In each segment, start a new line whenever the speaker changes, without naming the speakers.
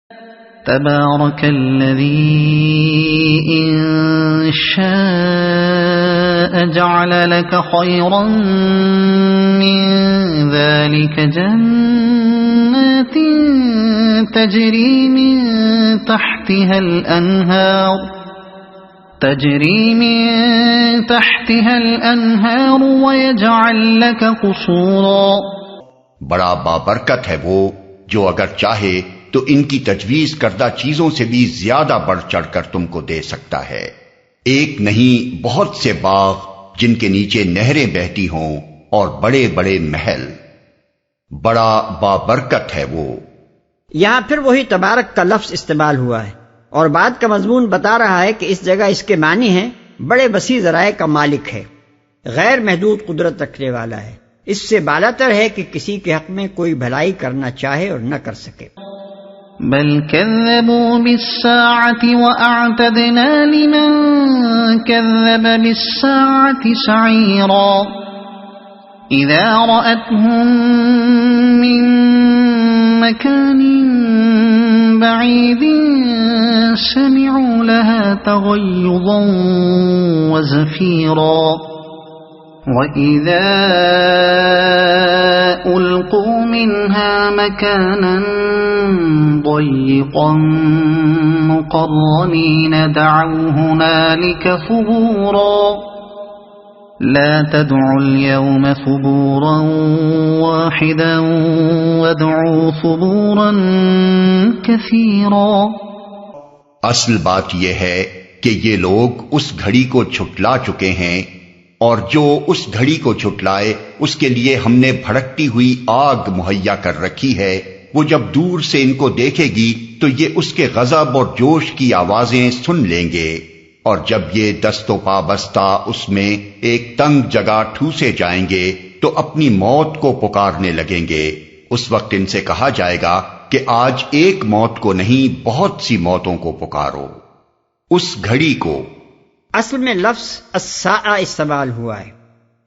تبارك الذي إن شاء جعل لك خيرا من ذلك جنات تجري من تحتها الأنهار ويجعل لك قصورا.
بڑا بابرکت ہے وہ جو اگر چاہے تو ان کی تجویز کردہ چیزوں سے بھی زیادہ بڑھ چڑھ کر تم کو دے سکتا ہے. ایک نہیں بہت سے باغ جن کے نیچے نہریں بہتی ہوں اور بڑے بڑے محل. بڑا بابرکت ہے وہ.
یہاں پھر وہی تبارک کا لفظ استعمال ہوا ہے اور بات کا مضمون بتا رہا ہے کہ اس جگہ اس کے معنی ہیں بڑے وسیع ذرائع کا مالک ہے، غیر محدود قدرت رکھنے والا ہے، اس سے بالاتر ہے کہ کسی کے حق میں کوئی بھلائی کرنا چاہے اور نہ کر سکے.
بل كذبوا بالساعة وأعتدنا لمن كذب بالساعة سعيرا. إذا رأتهم من مكان بعيد سمعوا لها تغيظا وزفيرا. وَإِذَا أُلْقُوا مِنْهَا مَكَانًا ضَيِّقًا مُقَرَّنِينَ دَعَوْا هُنَالِكَ ثُبُورًا. لَا تَدْعُوا الْيَوْمَ ثُبُورًا وَاحِدًا وَادْعُوا ثُبُورًا كَثِيرًا.
اصل بات یہ ہے کہ یہ لوگ اس گھڑی کو چھٹلا چکے ہیں، اور جو اس گھڑی کو چھٹلائے اس کے لیے ہم نے بھڑکتی ہوئی آگ مہیا کر رکھی ہے. وہ جب دور سے ان کو دیکھے گی تو یہ اس کے غضب اور جوش کی آوازیں سن لیں گے، اور جب یہ دست و پا بستہ اس میں ایک تنگ جگہ ٹھوسے جائیں گے تو اپنی موت کو پکارنے لگیں گے. اس وقت ان سے کہا جائے گا کہ آج ایک موت کو نہیں بہت سی موتوں کو پکارو. اس گھڑی کو
اصل میں لفظ الساعہ استعمال ہوا ہے.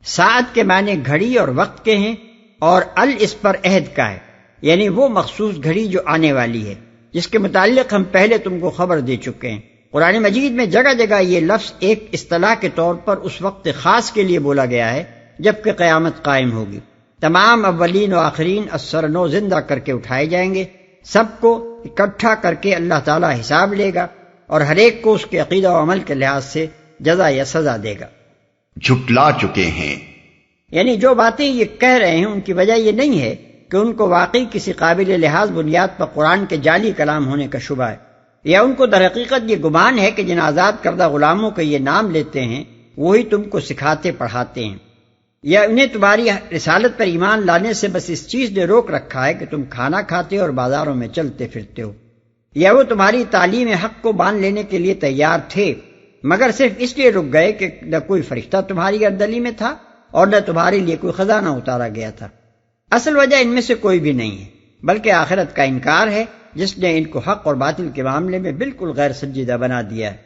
ساعت کے معنی گھڑی اور وقت کے ہیں، اور اس پر عہد کا ہے، یعنی وہ مخصوص گھڑی جو آنے والی ہے، جس کے متعلق ہم پہلے تم کو خبر دے چکے ہیں. قرآن مجید میں جگہ جگہ یہ لفظ ایک اصطلاح کے طور پر اس وقت خاص کے لیے بولا گیا ہے جبکہ قیامت قائم ہوگی. تمام اولین و آخرین اثر نو زندہ کر کے اٹھائے جائیں گے، سب کو اکٹھا کر کے اللہ تعالیٰ حساب لے گا اور ہر ایک کو اس کے عقیدہ و عمل کے لحاظ سے جزا یا سزا دے گا.
جھٹلا چکے ہیں،
یعنی جو باتیں یہ کہہ رہے ہیں ان کی وجہ یہ نہیں ہے کہ ان کو واقعی کسی قابل لحاظ بنیاد پر قرآن کے جعلی کلام ہونے کا شبہ ہے، یا ان کو در حقیقت یہ گمان ہے کہ جن آزاد کردہ غلاموں کا یہ نام لیتے ہیں وہی تم کو سکھاتے پڑھاتے ہیں، یا انہیں تمہاری رسالت پر ایمان لانے سے بس اس چیز نے روک رکھا ہے کہ تم کھانا کھاتے اور بازاروں میں چلتے پھرتے ہو، یا وہ تمہاری تعلیم حق کو مان لینے کے لیے تیار تھے مگر صرف اس لیے رک گئے کہ نہ کوئی فرشتہ تمہاری گردلی میں تھا اور نہ تمہارے لیے کوئی خزانہ اتارا گیا تھا. اصل وجہ ان میں سے کوئی بھی نہیں ہے بلکہ آخرت کا انکار ہے جس نے ان کو حق اور باطل کے معاملے میں بالکل غیر سنجیدہ بنا دیا ہے.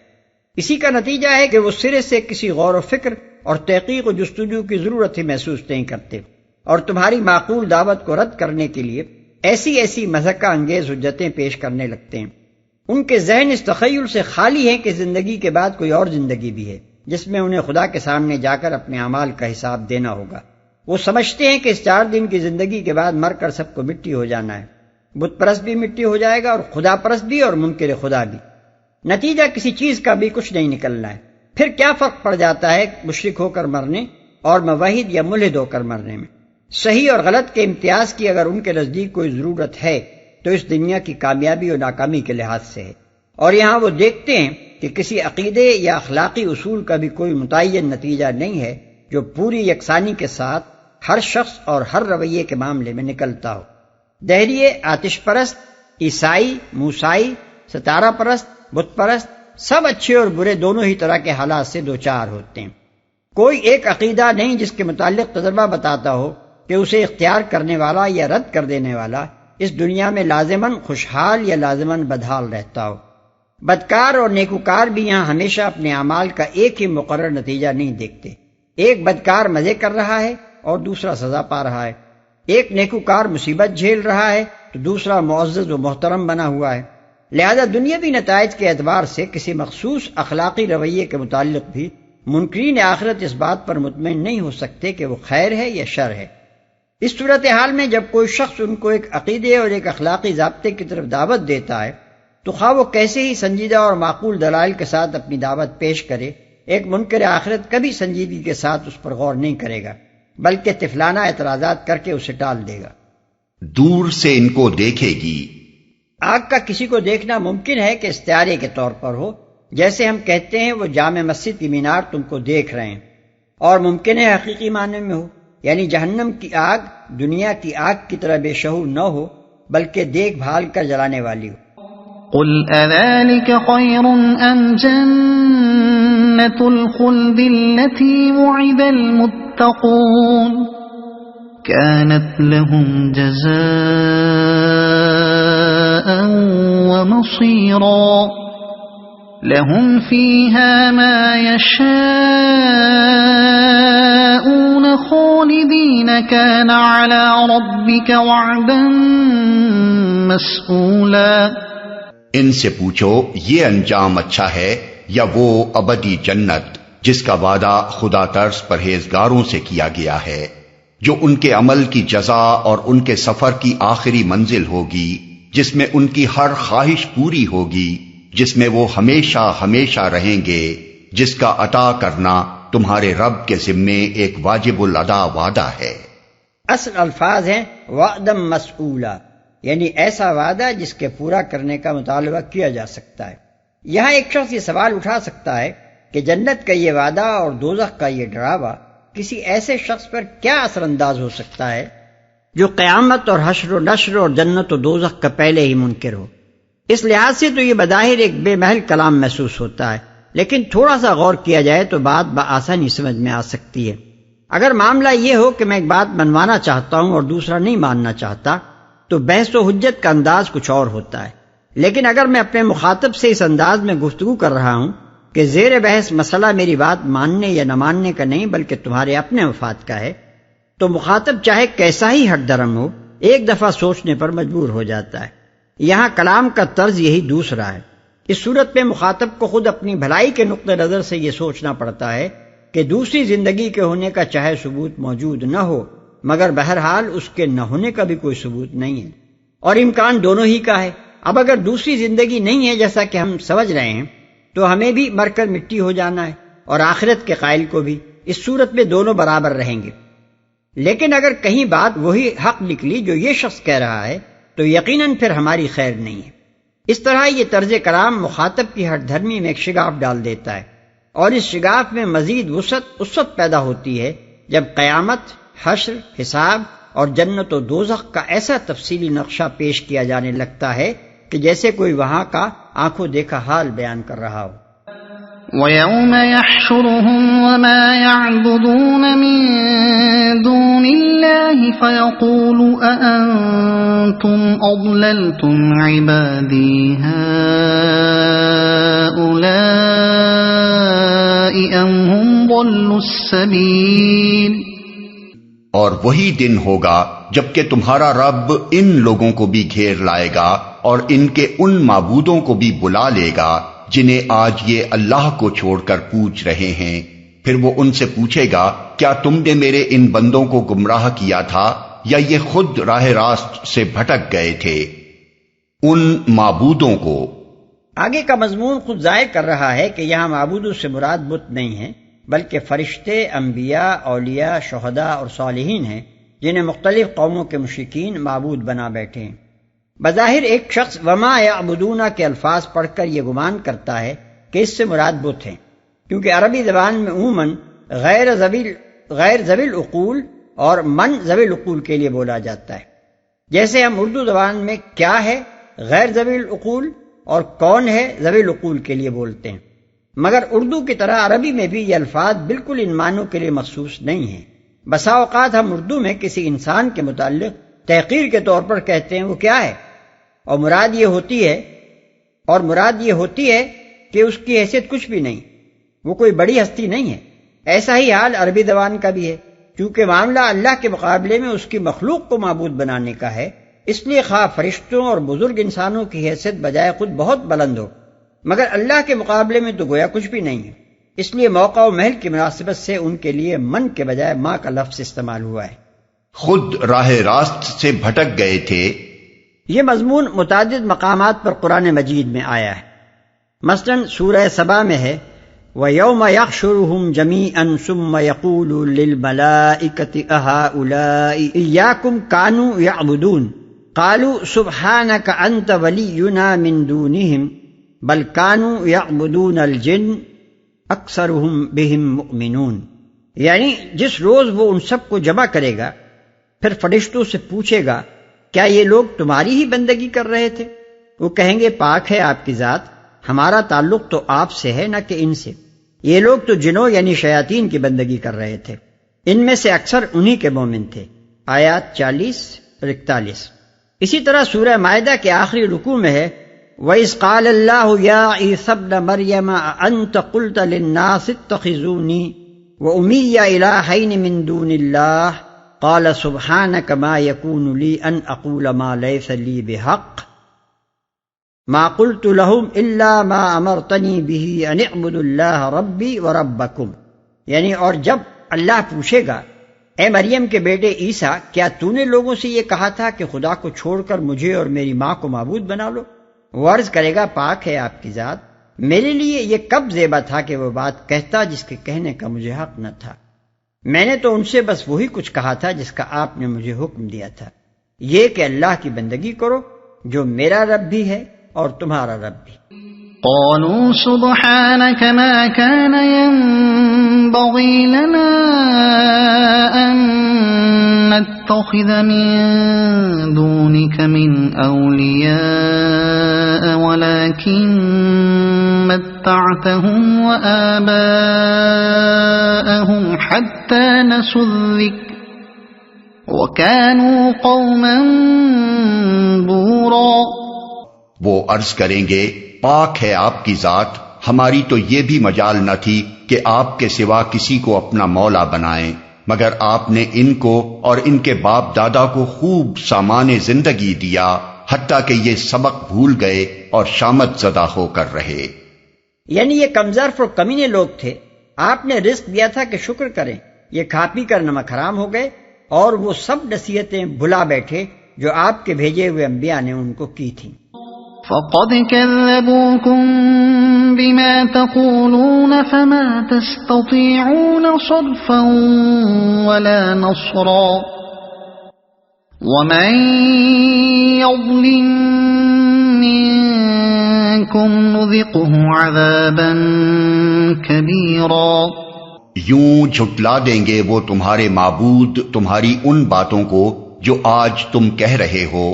اسی کا نتیجہ ہے کہ وہ سرے سے کسی غور و فکر اور تحقیق و جستجو کی ضرورت ہی محسوس نہیں کرتے اور تمہاری معقول دعوت کو رد کرنے کے لیے ایسی مضحکہ انگیز حجتیں پیش کرنے لگتے ہیں. ان کے ذہن اس تخیل سے خالی ہیں کہ زندگی کے بعد کوئی اور زندگی بھی ہے جس میں انہیں خدا کے سامنے جا کر اپنے اعمال کا حساب دینا ہوگا. وہ سمجھتے ہیں کہ اس 4 دن کی زندگی کے بعد مر کر سب کو مٹی ہو جانا ہے. بت پرست بھی مٹی ہو جائے گا اور خدا پرست بھی اور منکر خدا بھی. نتیجہ کسی چیز کا بھی کچھ نہیں نکلنا ہے. پھر کیا فرق پڑ جاتا ہے مشرک ہو کر مرنے اور موحد یا ملحد ہو کر مرنے میں؟ صحیح اور غلط کے امتیاز کی اگر ان کے نزدیک کوئی ضرورت ہے تو اس دنیا کی کامیابی اور ناکامی کے لحاظ سے ہے، اور یہاں وہ دیکھتے ہیں کہ کسی عقیدے یا اخلاقی اصول کا بھی کوئی متعین نتیجہ نہیں ہے جو پوری یکسانی کے ساتھ ہر شخص اور ہر رویے کے معاملے میں نکلتا ہو. دہریے، آتش پرست، عیسائی، موسائی، ستارہ پرست، بت پرست، سب اچھے اور برے دونوں ہی طرح کے حالات سے دوچار ہوتے ہیں. کوئی ایک عقیدہ نہیں جس کے متعلق تجربہ بتاتا ہو کہ اسے اختیار کرنے والا یا رد کر دینے والا اس دنیا میں لازماً خوشحال یا لازماً بدحال رہتا ہو. بدکار اور نیکوکار بھی یہاں ہمیشہ اپنے اعمال کا ایک ہی مقرر نتیجہ نہیں دیکھتے. ایک بدکار مزے کر رہا ہے اور دوسرا سزا پا رہا ہے. ایک نیکوکار مصیبت جھیل رہا ہے تو دوسرا معزز و محترم بنا ہوا ہے. لہذا دنیاوی نتائج کے اعتبار سے کسی مخصوص اخلاقی رویے کے متعلق بھی منکرین آخرت اس بات پر مطمئن نہیں ہو سکتے کہ وہ خیر ہے یا شر ہے۔ اس صورتحال میں جب کوئی شخص ان کو ایک عقیدے اور ایک اخلاقی ضابطے کی طرف دعوت دیتا ہے تو خواہ وہ کیسے ہی سنجیدہ اور معقول دلائل کے ساتھ اپنی دعوت پیش کرے، ایک منکر آخرت کبھی سنجیدگی کے ساتھ اس پر غور نہیں کرے گا، بلکہ طفلانہ اعتراضات کر کے اسے ٹال دے گا۔
دور سے ان کو دیکھے گی۔
آگ کا کسی کو دیکھنا ممکن ہے کہ استعارے کے طور پر ہو، جیسے ہم کہتے ہیں وہ جامع مسجد کی مینار تم کو دیکھ رہے ہیں، اور ممکن ہے حقیقی معنی میں ہو، یعنی جہنم کی آگ دنیا کی آگ کی طرح بے شعور نہ ہو بلکہ دیکھ بھال کر جلانے والی ہو۔
قل اذلك خير ام جنة الخلد التي وعد المتقون كانت لهم جزاء ومصيرا لهم فيها ما يشاءون خالدين كان على ربك وعدا مسئولا۔
ان سے پوچھو یہ انجام اچھا ہے یا وہ ابدی جنت جس کا وعدہ خدا ترس پرہیزگاروں سے کیا گیا ہے، جو ان کے عمل کی جزا اور ان کے سفر کی آخری منزل ہوگی، جس میں ان کی ہر خواہش پوری ہوگی، جس میں وہ ہمیشہ ہمیشہ رہیں گے، جس کا عطا کرنا تمہارے رب کے ذمے ایک واجب الادا وعدہ ہے۔
اصل الفاظ ہیں وعدم مسئولا، یعنی ایسا وعدہ جس کے پورا کرنے کا مطالبہ کیا جا سکتا ہے۔ یہاں ایک شخص یہ سوال اٹھا سکتا ہے کہ جنت کا یہ وعدہ اور دوزخ کا یہ ڈراوا کسی ایسے شخص پر کیا اثر انداز ہو سکتا ہے جو قیامت اور حشر و نشر اور جنت و دوزخ کا پہلے ہی منکر ہو۔ اس لحاظ سے تو یہ بظاہر ایک بے محل کلام محسوس ہوتا ہے، لیکن تھوڑا سا غور کیا جائے تو بات بآسانی سمجھ میں آ سکتی ہے۔ اگر معاملہ یہ ہو کہ میں ایک بات منوانا چاہتا ہوں اور دوسرا نہیں ماننا چاہتا تو بحث و حجت کا انداز کچھ اور ہوتا ہے، لیکن اگر میں اپنے مخاطب سے اس انداز میں گفتگو کر رہا ہوں کہ زیر بحث مسئلہ میری بات ماننے یا نہ ماننے کا نہیں بلکہ تمہارے اپنے مفاد کا ہے، تو مخاطب چاہے کیسا ہی ہٹ درم ہو ایک دفعہ سوچنے پر مجبور ہو جاتا ہے۔ یہاں کلام کا طرز یہی دوسرا ہے۔ اس صورت میں مخاطب کو خود اپنی بھلائی کے نقطہ نظر سے یہ سوچنا پڑتا ہے کہ دوسری زندگی کے ہونے کا چاہے ثبوت موجود نہ ہو، مگر بہرحال اس کے نہ ہونے کا بھی کوئی ثبوت نہیں ہے، اور امکان دونوں ہی کا ہے۔ اب اگر دوسری زندگی نہیں ہے جیسا کہ ہم سمجھ رہے ہیں تو ہمیں بھی مر کر مٹی ہو جانا ہے، اور آخرت کے قائل کو بھی۔ اس صورت میں دونوں برابر رہیں گے۔ لیکن اگر کہیں بات وہی حق نکلی جو یہ شخص کہہ رہا ہے تو یقیناً پھر ہماری خیر نہیں ہے۔ اس طرح یہ طرز کلام مخاطب کی ہٹ دھرمی میں ایک شگاف ڈال دیتا ہے، اور اس شگاف میں مزید وسعت اس وقت پیدا ہوتی ہے جب قیامت، حشر، حساب اور جنت و دوزخ کا ایسا تفصیلی نقشہ پیش کیا جانے لگتا ہے کہ جیسے کوئی وہاں کا آنکھوں دیکھا حال بیان کر رہا ہو۔
وَيَوْمَ يَحْشُرُهُمْ وَمَا يَعْبُدُونَ مِن دُونِ اللَّهِ فَيَقُولُ أَأَنْتُمْ أَضْلَلْتُمْ عِبَادِي هَؤُلَاءِ أَمْ هُمْ ضَلُّوا السَّبِيلَ۔
اور وہی دن ہوگا جبکہ تمہارا رب ان لوگوں کو بھی گھیر لائے گا اور ان کے ان معبودوں کو بھی بلا لے گا جنہیں آج یہ اللہ کو چھوڑ کر پوچھ رہے ہیں۔ پھر وہ ان سے پوچھے گا کیا تم نے میرے ان بندوں کو گمراہ کیا تھا یا یہ خود راہ راست سے بھٹک گئے تھے؟ ان معبودوں کو
آگے کا مضمون خود ظاہر کر رہا ہے کہ یہاں معبودوں سے مراد بت نہیں ہیں بلکہ فرشتے، انبیاء، اولیاء، شہداء اور صالحین ہیں جنہیں مختلف قوموں کے مشرکین معبود بنا بیٹھے ہیں۔ بظاہر ایک شخص وما یعبدون کے الفاظ پڑھ کر یہ گمان کرتا ہے کہ اس سے مراد بت ہیں، کیونکہ عربی زبان میں عموماً غیر ذوی العقول اور من ذوی العقول کے لیے بولا جاتا ہے، جیسے ہم اردو زبان میں کیا ہے غیر ذوی العقول اور کون ہے ذوی العقول کے لیے بولتے ہیں، مگر اردو کی طرح عربی میں بھی یہ الفاظ بالکل ان معنوں کے لیے مخصوص نہیں ہیں۔ بسا اوقات ہم اردو میں کسی انسان کے متعلق تحقیر کے طور پر کہتے ہیں وہ کیا ہے، اور مراد یہ ہوتی ہے کہ اس کی حیثیت کچھ بھی نہیں، وہ کوئی بڑی ہستی نہیں ہے۔ ایسا ہی حال عربی زبان کا بھی ہے، چونکہ معاملہ اللہ کے مقابلے میں اس کی مخلوق کو معبود بنانے کا ہے، اس لیے خواہ فرشتوں اور بزرگ انسانوں کی حیثیت بجائے خود بہت بلند ہو، مگر اللہ کے مقابلے میں تو گویا کچھ بھی نہیں ہے، اس لیے موقع و محل کی مناسبت سے ان کے لیے من کے بجائے ماں کا لفظ استعمال ہوا ہے۔
خود راہ راست سے بھٹک گئے تھے۔
یہ مضمون متعدد مقامات پر قرآن مجید میں آیا ہے، مثلا سورہ سبا میں ہے وَيَوْمَ يَحْشُرُهُمْ جَمِيعًا ثُمَّ يَقُولُ لِلْمَلَائِكَةِ أَهَؤُلَاءِ إِيَّاكُمْ كَانُوا يَعْبُدُونَ قَالُوا سُبْحَانَكَ أَنْتَ وَلِيُّنَا مِنْ دُونِهِمْ بَلْ كَانُوا يَعْبُدُونَ الْجِنَّ أَكْثَرُهُمْ بِهِمْ مُؤْمِنُونَ، یعنی جس روز وہ ان سب کو جمع کرے گا پھر فرشتوں سے پوچھے گا کیا یہ لوگ تمہاری ہی بندگی کر رہے تھے؟ وہ کہیں گے پاک ہے آپ کی ذات، ہمارا تعلق تو آپ سے ہے نہ کہ ان سے، یہ لوگ تو جنوں یعنی شیاطین کی بندگی کر رہے تھے، ان میں سے اکثر انہی کے مومن تھے۔ آیات 40 اور 41۔ اسی طرح سورہ مائدہ کے آخری رکوع میں ہے وَإِذْ قَالَ اللَّهُ يَا عِيسَى ابْنَ مَرْيَمَ أَأَنْتَ قُلْتَ لِلنَّاسِ اتَّخِذُونِي وَأُمِيَّ إِلَٰهَيْنِ مِن دُونِ اللَّهِ قَالَ سُبْحَانَكَ مَا يَكُونُ لِي أَنْ أَقُولَ مَا لَيْسَ لِي بِحَقٍّ مَا قُلْتُ لَهُمْ إِلَّا مَا أَمَرْتَنِي بِهِ أَنِ اعْبُدُوا اللَّهَ رَبِّي وَرَبَّكُمْ، یعنی اور جب اللہ پوچھے گا اے مریم کے بیٹے عیسیٰ کیا تو نے لوگوں سے یہ کہا تھا کہ خدا کو چھوڑ کر مجھے اور میری ماں کو معبود بنا لو؟ وہ عرض کرے گا پاک ہے آپ کی ذات، میرے لیے یہ کب زیبا تھا کہ وہ بات کہتا جس کے کہنے کا مجھے حق نہ تھا، میں نے تو ان سے بس وہی کچھ کہا تھا جس کا آپ نے مجھے حکم دیا تھا، یہ کہ اللہ کی بندگی کرو جو میرا رب بھی ہے اور تمہارا رب بھی۔
قالوا سبحانك ما كان ينبغي لنا أن نتخذ من دونك من أولياء ولكن متعتهم وآباءهم حتى نسوا الذكر وكانوا قوما بورا۔
وہ عرض کریں گے پاک ہے آپ کی ذات، ہماری تو یہ بھی مجال نہ تھی کہ آپ کے سوا کسی کو اپنا مولا بنائیں، مگر آپ نے ان کو اور ان کے باپ دادا کو خوب سامان زندگی دیا حتیٰ کہ یہ سبق بھول گئے اور شامت زدہ ہو کر رہے۔
یعنی یہ کمزرف اور کمینے لوگ تھے، آپ نے رزق دیا تھا کہ شکر کریں، یہ کھا پی کر نمک حرام ہو گئے اور وہ سب نصیحتیں بھلا بیٹھے جو آپ کے بھیجے ہوئے انبیاء نے ان کو کی تھیں۔
فقد كذبوكم بما تقولون فما تستطيعون صرفا ولا نصرا ومن يظلم منكم نذقه عذابا كبيرا۔
یوں جھٹلا دیں گے وہ تمہارے معبود تمہاری ان باتوں کو جو آج تم کہہ رہے ہو،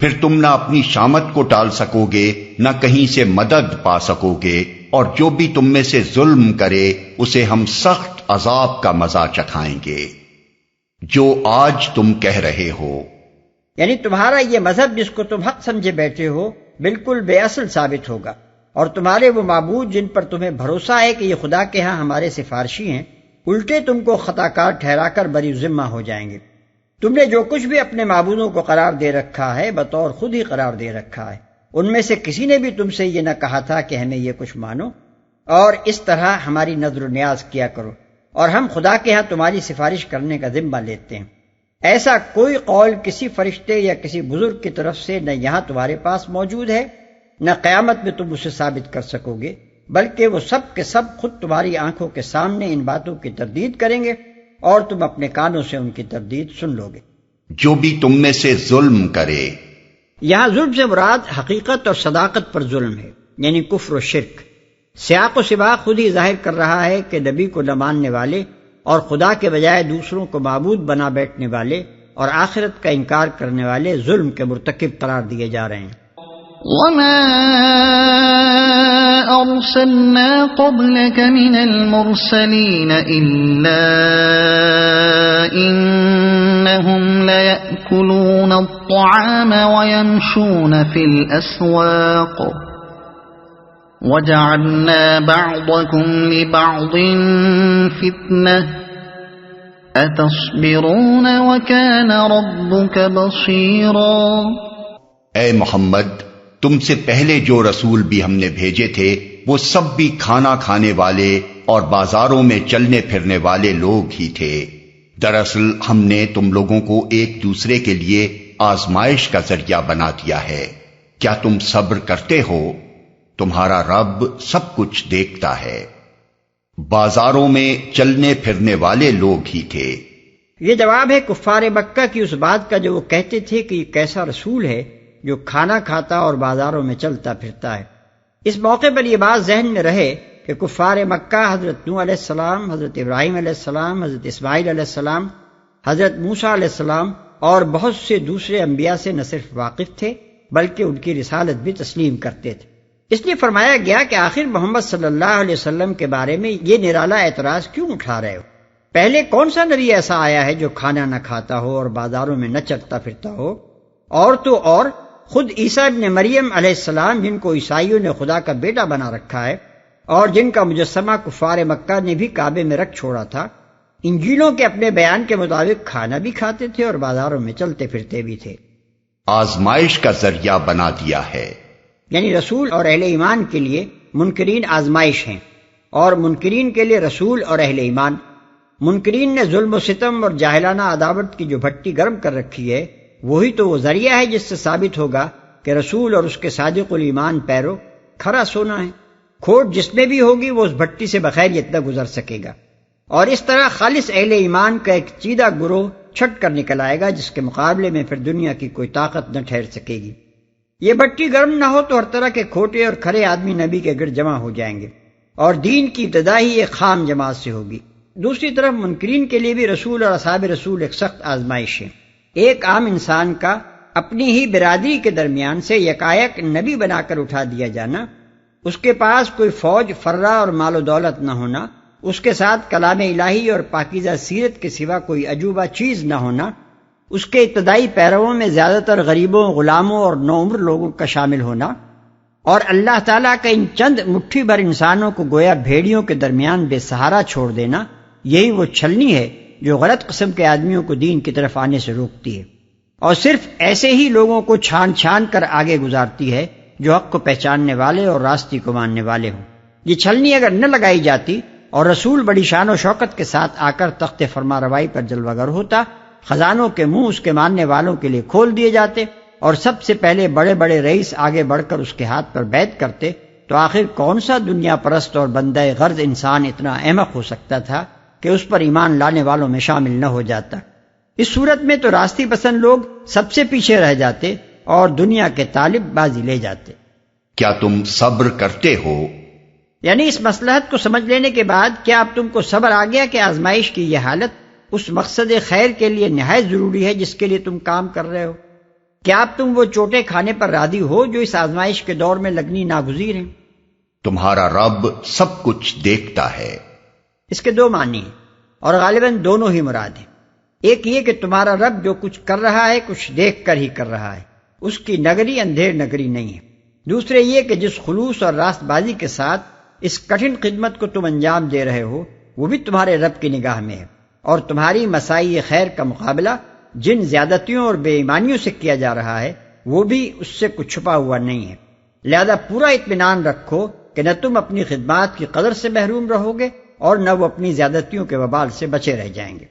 پھر تم نہ اپنی شامت کو ٹال سکو گے نہ کہیں سے مدد پا سکو گے، اور جو بھی تم میں سے ظلم کرے اسے ہم سخت عذاب کا مزہ چکھائیں گے جو آج تم کہہ رہے ہو۔
یعنی تمہارا یہ مذہب جس کو تم حق سمجھے بیٹھے ہو بالکل بے اصل ثابت ہوگا، اور تمہارے وہ معبود جن پر تمہیں بھروسہ ہے کہ یہ خدا کے ہاں ہمارے سفارشی ہیں، الٹے تم کو خطا کار ٹھہرا کر بری ذمہ ہو جائیں گے۔ تم نے جو کچھ بھی اپنے معبودوں کو قرار دے رکھا ہے بطور خود ہی قرار دے رکھا ہے، ان میں سے کسی نے بھی تم سے یہ نہ کہا تھا کہ ہمیں یہ کچھ مانو اور اس طرح ہماری نظر و نیاز کیا کرو، اور ہم خدا کے ہاں تمہاری سفارش کرنے کا ذمہ لیتے ہیں۔ ایسا کوئی قول کسی فرشتے یا کسی بزرگ کی طرف سے نہ یہاں تمہارے پاس موجود ہے نہ قیامت میں تم اسے ثابت کر سکو گے، بلکہ وہ سب کے سب خود تمہاری آنکھوں کے سامنے ان باتوں کی تردید کریں گے اور تم اپنے کانوں سے ان کی تردید سن لو گے۔
جو بھی تم میں سے ظلم کرے،
یہاں ظلم سے مراد حقیقت اور صداقت پر ظلم ہے، یعنی کفر و شرک۔ سیاق و سباق خود ہی ظاہر کر رہا ہے کہ نبی کو نہ ماننے والے اور خدا کے بجائے دوسروں کو معبود بنا بیٹھنے والے اور آخرت کا انکار کرنے والے ظلم کے مرتکب قرار دیے جا رہے ہیں۔
وما أرسلنا قبلك من المرسلين إلا إنهم ليأكلون الطعام ويمشون في الأسواق وجعلنا بعضكم لبعض فتنة أتصبرون وكان ربك بصيرا۔
اے محمد، تم سے پہلے جو رسول بھی ہم نے بھیجے تھے وہ سب بھی کھانا کھانے والے اور بازاروں میں چلنے پھرنے والے لوگ ہی تھے۔ دراصل ہم نے تم لوگوں کو ایک دوسرے کے لیے آزمائش کا ذریعہ بنا دیا ہے۔ کیا تم صبر کرتے ہو؟ تمہارا رب سب کچھ دیکھتا ہے۔ بازاروں میں چلنے پھرنے والے لوگ ہی تھے۔
یہ جواب ہے کفار مکہ کی اس بات کا جو وہ کہتے تھے کہ یہ کیسا رسول ہے جو کھانا کھاتا اور بازاروں میں چلتا پھرتا ہے۔ اس موقع پر یہ بات ذہن میں رہے کہ کفار مکہ حضرت نوح علیہ السلام، حضرت ابراہیم علیہ السلام، حضرت اسماعیل علیہ السلام، حضرت موسیٰ علیہ السلام اور بہت سے دوسرے انبیاء سے نہ صرف واقف تھے بلکہ ان کی رسالت بھی تسلیم کرتے تھے۔ اس لیے فرمایا گیا کہ آخر محمد صلی اللہ علیہ وسلم کے بارے میں یہ نرالا اعتراض کیوں اٹھا رہے ہو؟ پہلے کون سا نبی ایسا آیا ہے جو کھانا نہ کھاتا ہو اور بازاروں میں نہ چلتا پھرتا ہو؟ اور تو اور خود عیسیٰ ابن مریم علیہ السلام، جن کو عیسائیوں نے خدا کا بیٹا بنا رکھا ہے اور جن کا مجسمہ کفار مکہ نے بھی کعبے میں رکھ چھوڑا تھا، انجیلوں کے اپنے بیان کے مطابق کھانا بھی کھاتے تھے اور بازاروں میں چلتے پھرتے بھی تھے۔
آزمائش کا ذریعہ بنا دیا ہے،
یعنی رسول اور اہل ایمان کے لیے منکرین آزمائش ہیں اور منکرین کے لیے رسول اور اہل ایمان۔ منکرین نے ظلم و ستم اور جاہلانہ عداوت کی جو بھٹی گرم کر رکھی ہے، وہی تو وہ ذریعہ ہے جس سے ثابت ہوگا کہ رسول اور اس کے صادق الایمان پیرو کھرا سونا ہے۔ کھوٹ جس میں بھی ہوگی وہ اس بھٹی سے بخیریت نہ گزر سکے گا، اور اس طرح خالص اہل ایمان کا ایک چیدہ گروہ چھٹ کر نکل آئے گا جس کے مقابلے میں پھر دنیا کی کوئی طاقت نہ ٹھہر سکے گی۔ یہ بھٹی گرم نہ ہو تو ہر طرح کے کھوٹے اور کھرے آدمی نبی کے گرد جمع ہو جائیں گے اور دین کی ابتدا ہی ایک خام جماعت سے ہوگی۔ دوسری طرف منکرین کے لیے بھی رسول اور اصحاب رسول ایک سخت آزمائش ہے۔ ایک عام انسان کا اپنی ہی برادری کے درمیان سے یکایک نبی بنا کر اٹھا دیا جانا، اس کے پاس کوئی فوج فرہ اور مال و دولت نہ ہونا، اس کے ساتھ کلام الہی اور پاکیزہ سیرت کے سوا کوئی عجوبہ چیز نہ ہونا، اس کے ابتدائی پیرووں میں زیادہ تر غریبوں، غلاموں اور نوعمر لوگوں کا شامل ہونا، اور اللہ تعالیٰ کا ان چند مٹھی بھر انسانوں کو گویا بھیڑیوں کے درمیان بے سہارا چھوڑ دینا، یہی وہ چھلنی ہے جو غلط قسم کے آدمیوں کو دین کی طرف آنے سے روکتی ہے، اور صرف ایسے ہی لوگوں کو چھان چھان کر آگے گزارتی ہے جو حق کو پہچاننے والے اور راستی کو ماننے والے ہوں۔ یہ چھلنی اگر نہ لگائی جاتی اور رسول بڑی شان و شوکت کے ساتھ آ کر تخت فرما روائی پر جلوہ گر ہوتا، خزانوں کے منہ اس کے ماننے والوں کے لیے کھول دیے جاتے اور سب سے پہلے بڑے بڑے رئیس آگے بڑھ کر اس کے ہاتھ پر بیعت کرتے، تو آخر کون سا دنیا پرست اور بندہ غرض انسان اتنا احمق ہو سکتا تھا کہ اس پر ایمان لانے والوں میں شامل نہ ہو جاتا؟ اس صورت میں تو راستی پسند لوگ سب سے پیچھے رہ جاتے اور دنیا کے طالب بازی لے جاتے۔
کیا تم صبر کرتے ہو؟
یعنی اس مصلحت کو سمجھ لینے کے بعد کیا اب تم کو صبر آ گیا کہ آزمائش کی یہ حالت اس مقصد خیر کے لیے نہایت ضروری ہے جس کے لیے تم کام کر رہے ہو؟ کیا اب تم وہ چوٹے کھانے پر راضی ہو جو اس آزمائش کے دور میں لگنی ناگزیر ہیں؟
تمہارا رب سب کچھ دیکھتا ہے۔
اس کے دو معنی ہیں اور غالباً دونوں ہی مراد ہیں۔ ایک یہ کہ تمہارا رب جو کچھ کر رہا ہے کچھ دیکھ کر ہی کر رہا ہے، اس کی نگری اندھیر نگری نہیں ہے۔ دوسرے یہ کہ جس خلوص اور راست بازی کے ساتھ اس کٹھن خدمت کو تم انجام دے رہے ہو وہ بھی تمہارے رب کی نگاہ میں ہے، اور تمہاری مساعی خیر کا مقابلہ جن زیادتیوں اور بے ایمانیوں سے کیا جا رہا ہے وہ بھی اس سے کچھ چھپا ہوا نہیں ہے۔ لہذا پورا اطمینان رکھو کہ نہ تم اپنی خدمات کی قدر سے محروم رہو گے اور نہ وہ اپنی زیادتیوں کے وبال سے بچے رہ جائیں گے۔